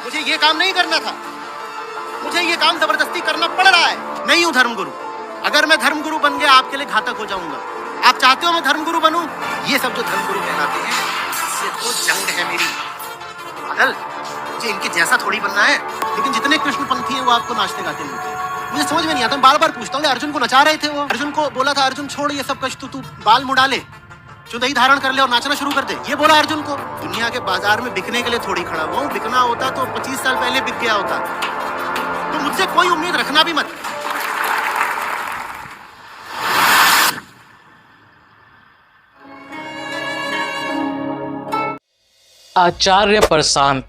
मुझे ये काम नहीं करना था, मुझे ये काम जबरदस्ती करना पड़ रहा है। नहीं हूँ धर्मगुरु। अगर मैं धर्मगुरु बन गया आपके लिए घातक हो जाऊंगा। आप चाहते हो मैं धर्मगुरु बनूं? ये सब जो धर्मगुरु कहलाते हैं इससे तो जंग है मेरी। पागल, मुझे इनके जैसा थोड़ी बनना है। लेकिन जितने कृष्णपंथी हैं वो आपको नाचते गाते मिलते हैं। मुझे समझ में नहीं आता, मैं बार बार पूछता हूँ। अर्जुन को नचा रहे थे वो, अर्जुन को बोला था अर्जुन छोड़ ये सब कष्ट, तू बाल मुड़ा ले, चुदई धारण कर ले और नाचना शुरू कर दे। ये बोला अर्जुन को। दुनिया के बाजार में बिकने के लिए थोड़ी खड़ा हुआ हूँ। बिकना होता तो 25 साल पहले बिक गया होता। तो मुझसे कोई उम्मीद रखना भी मत। आचार्य प्रशांत,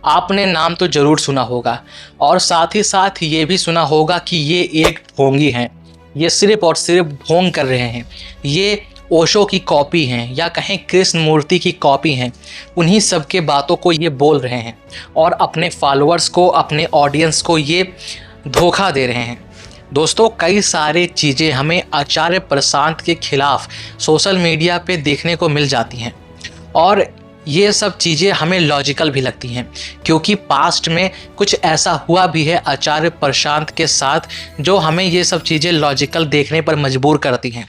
आपने नाम तो जरूर सुना होगा और साथ ही साथ ये भी सुना होगा कि ये एक ढोंगी हैं। ये सिर्फ और सिर्फ ढोंग कर रहे हैं। ये ओशो की कॉपी हैं या कहें कृष्ण मूर्ति की कॉपी हैं। उन्हीं सब के बातों को ये बोल रहे हैं और अपने फॉलोअर्स को, अपने ऑडियंस को ये धोखा दे रहे हैं। दोस्तों, कई सारे चीज़ें हमें आचार्य प्रशांत के खिलाफ सोशल मीडिया पे देखने को मिल जाती हैं और ये सब चीज़ें हमें लॉजिकल भी लगती हैं, क्योंकि पास्ट में कुछ ऐसा हुआ भी है आचार्य प्रशांत के साथ जो हमें ये सब चीज़ें लॉजिकल देखने पर मजबूर करती हैं।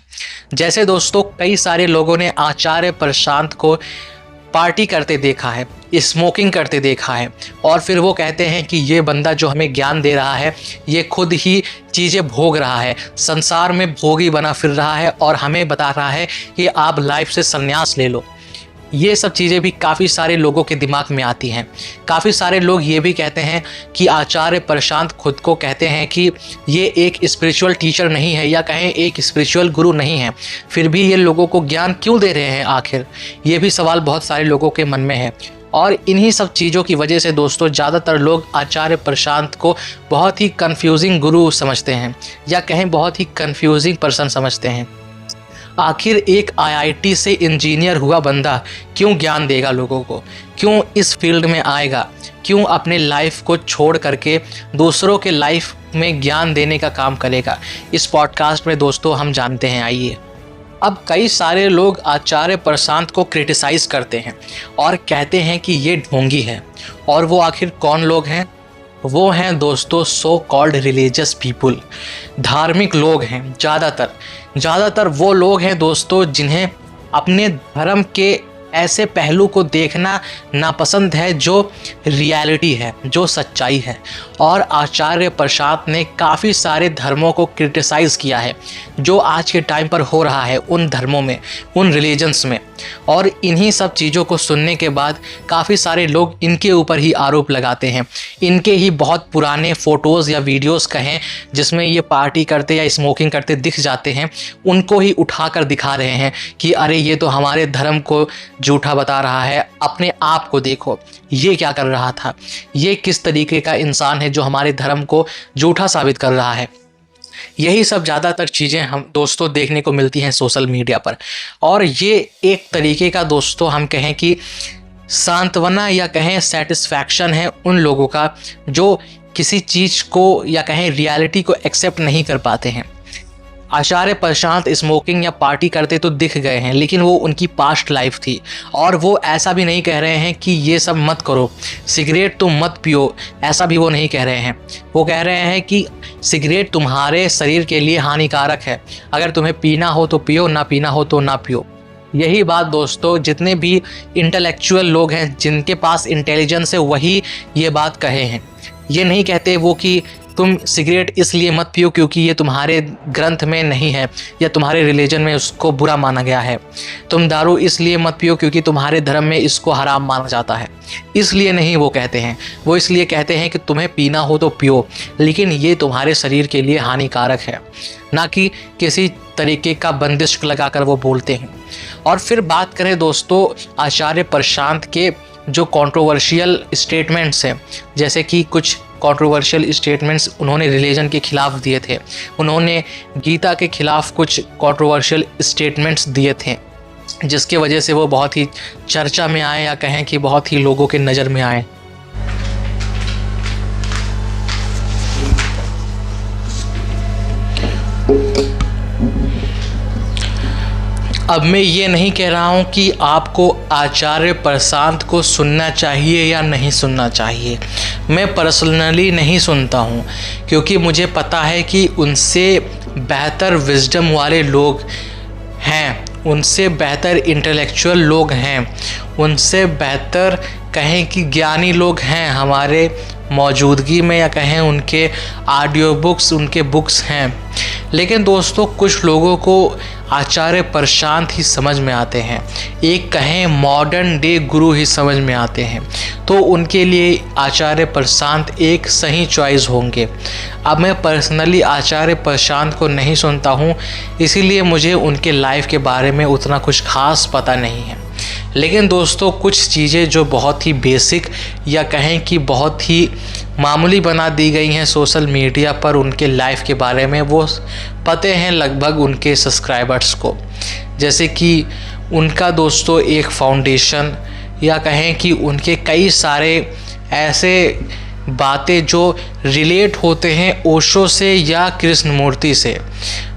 जैसे दोस्तों, कई सारे लोगों ने आचार्य प्रशांत को पार्टी करते देखा है, स्मोकिंग करते देखा है और फिर वो कहते हैं कि ये बंदा जो हमें ज्ञान दे रहा है ये खुद ही चीज़ें भोग रहा है, संसार में भोगी बना फिर रहा है और हमें बता रहा है कि आप लाइफ से संन्यास ले लो। ये सब चीज़ें भी काफ़ी सारे लोगों के दिमाग में आती हैं। काफ़ी सारे लोग ये भी कहते हैं कि आचार्य प्रशांत खुद को कहते हैं कि ये एक स्पिरिचुअल टीचर नहीं है या कहें एक स्पिरिचुअल गुरु नहीं है, फिर भी ये लोगों को ज्ञान क्यों दे रहे हैं आखिर? ये भी सवाल बहुत सारे लोगों के मन में है और इन्हीं सब चीज़ों की वजह से दोस्तों ज़्यादातर लोग आचार्य प्रशांत को बहुत ही कन्फ्यूजिंग गुरु समझते हैं या कहें बहुत ही कन्फ्यूजिंग पर्सन समझते हैं। आखिर एक आईआईटी से इंजीनियर हुआ बंदा क्यों ज्ञान देगा लोगों को? क्यों इस फील्ड में आएगा? क्यों अपने लाइफ को छोड़ करके दूसरों के लाइफ में ज्ञान देने का काम करेगा? इस पॉडकास्ट में दोस्तों हम जानते हैं, आइए। अब कई सारे लोग आचार्य प्रशांत को क्रिटिसाइज़ करते हैं और कहते हैं कि ये ढोंगी है। और वो आखिर कौन लोग हैं? वो हैं दोस्तों सो कॉल्ड रिलीजियस पीपुल, धार्मिक लोग हैं। ज़्यादातर वो लोग हैं दोस्तों जिन्हें अपने धर्म के ऐसे पहलू को देखना नापसंद है जो रियलिटी है, जो सच्चाई है। और आचार्य प्रशांत ने काफ़ी सारे धर्मों को क्रिटिसाइज़ किया है जो आज के टाइम पर हो रहा है उन धर्मों में, उन रिलीजन्स में। और इन्हीं सब चीज़ों को सुनने के बाद काफ़ी सारे लोग इनके ऊपर ही आरोप लगाते हैं। इनके ही बहुत पुराने फ़ोटोज़ या वीडियोज़ कहें जिसमें ये पार्टी करते या स्मोकिंग करते दिख जाते हैं, उनको ही उठाकर दिखा रहे हैं कि अरे ये तो हमारे धर्म को झूठा बता रहा है, अपने आप को देखो ये क्या कर रहा था, ये किस तरीके का इंसान है जो हमारे धर्म को झूठा साबित कर रहा है। यही सब ज़्यादातर चीज़ें हम दोस्तों देखने को मिलती हैं सोशल मीडिया पर। और ये एक तरीके का दोस्तों हम कहें कि सांत्वना या कहें सेटिस्फैक्शन है उन लोगों का जो किसी चीज़ को या कहें रियलिटी को एक्सेप्ट नहीं कर पाते हैं। आचार्य प्रशांत स्मोकिंग या पार्टी करते तो दिख गए हैं, लेकिन वो उनकी पास्ट लाइफ थी। और वो ऐसा भी नहीं कह रहे हैं कि ये सब मत करो, सिगरेट तो मत पियो, ऐसा भी वो नहीं कह रहे हैं। वो कह रहे हैं कि सिगरेट तुम्हारे शरीर के लिए हानिकारक है, अगर तुम्हें पीना हो तो पियो, ना पीना हो तो ना पियो। यही बात दोस्तों जितने भी इंटेलेक्चुअल लोग हैं जिनके पास इंटेलिजेंस है वही ये बात कहे हैं। ये नहीं कहते वो कि तुम सिगरेट इसलिए मत पियो क्योंकि ये तुम्हारे ग्रंथ में नहीं है या तुम्हारे रिलीजन में उसको बुरा माना गया है। तुम दारू इसलिए मत पियो क्योंकि तुम्हारे धर्म में इसको हराम माना जाता है, इसलिए नहीं वो कहते हैं। वो इसलिए कहते हैं कि तुम्हें पीना हो तो पियो, लेकिन ये तुम्हारे शरीर के लिए हानिकारक है, ना कि किसी तरीके का बंदिश लगाकर वो बोलते हैं। और फिर बात करें दोस्तों आचार्य प्रशांत के जो कंट्रोवर्शियल स्टेटमेंट्स हैं, जैसे कि कुछ कंट्रोवर्शियल स्टेटमेंट्स उन्होंने रिलीजन के खिलाफ दिए थे। उन्होंने गीता के खिलाफ कुछ कंट्रोवर्शियल स्टेटमेंट्स दिए थे जिसके वजह से वो बहुत ही चर्चा में आए या कहें कि बहुत ही लोगों के नज़र में आए। अब मैं ये नहीं कह रहा हूँ कि आपको आचार्य प्रशांत को सुनना चाहिए या नहीं सुनना चाहिए। मैं पर्सनली नहीं सुनता हूँ, क्योंकि मुझे पता है कि उनसे बेहतर विजडम वाले लोग हैं, उनसे बेहतर इंटेलेक्चुअल लोग हैं, उनसे बेहतर कहें कि ज्ञानी लोग हैं हमारे मौजूदगी में, या कहें उनके ऑडियो बुक्स, उनके बुक्स हैं। लेकिन दोस्तों कुछ लोगों को आचार्य प्रशांत ही समझ में आते हैं, एक कहें मॉडर्न डे गुरु ही समझ में आते हैं, तो उनके लिए आचार्य प्रशांत एक सही चॉइस होंगे। अब मैं पर्सनली आचार्य प्रशांत को नहीं सुनता हूँ, इसीलिए मुझे उनके लाइफ के बारे में उतना कुछ खास पता नहीं है। लेकिन दोस्तों कुछ चीज़ें जो बहुत ही बेसिक या कहें कि बहुत ही मामूली बना दी गई हैं सोशल मीडिया पर उनके लाइफ के बारे में, वो पते हैं लगभग उनके सब्सक्राइबर्स को। जैसे कि उनका दोस्तों एक फाउंडेशन, या कहें कि उनके कई सारे ऐसे बातें जो रिलेट होते हैं ओशो से या कृष्णमूर्ति से।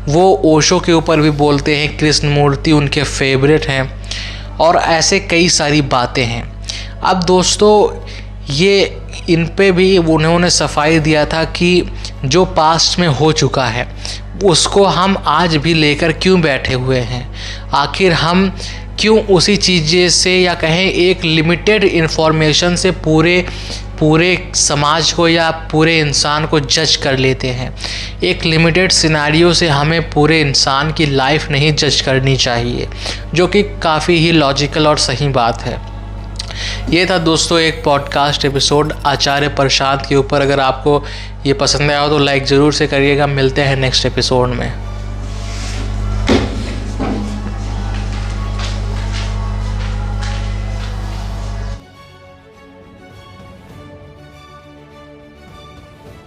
वो ओशो के ऊपर भी बोलते हैं, कृष्णमूर्ति उनके फेवरेट हैं, और ऐसे कई सारी बातें हैं। अब दोस्तों ये इन पे भी उन्होंने सफाई दिया था कि जो पास्ट में हो चुका है उसको हम आज भी लेकर क्यों बैठे हुए हैं, आखिर हम क्यों उसी चीज़ें से या कहें एक लिमिटेड इन्फॉर्मेशन से पूरे समाज को या पूरे इंसान को जज कर लेते हैं। एक लिमिटेड सिनेरियो से हमें पूरे इंसान की लाइफ नहीं जज करनी चाहिए, जो कि काफ़ी ही लॉजिकल और सही बात है। ये था दोस्तों एक पॉडकास्ट एपिसोड आचार्य प्रशांत के ऊपर। अगर आपको ये पसंद आया हो तो लाइक ज़रूर से करिएगा। मिलते हैं नेक्स्ट एपिसोड में।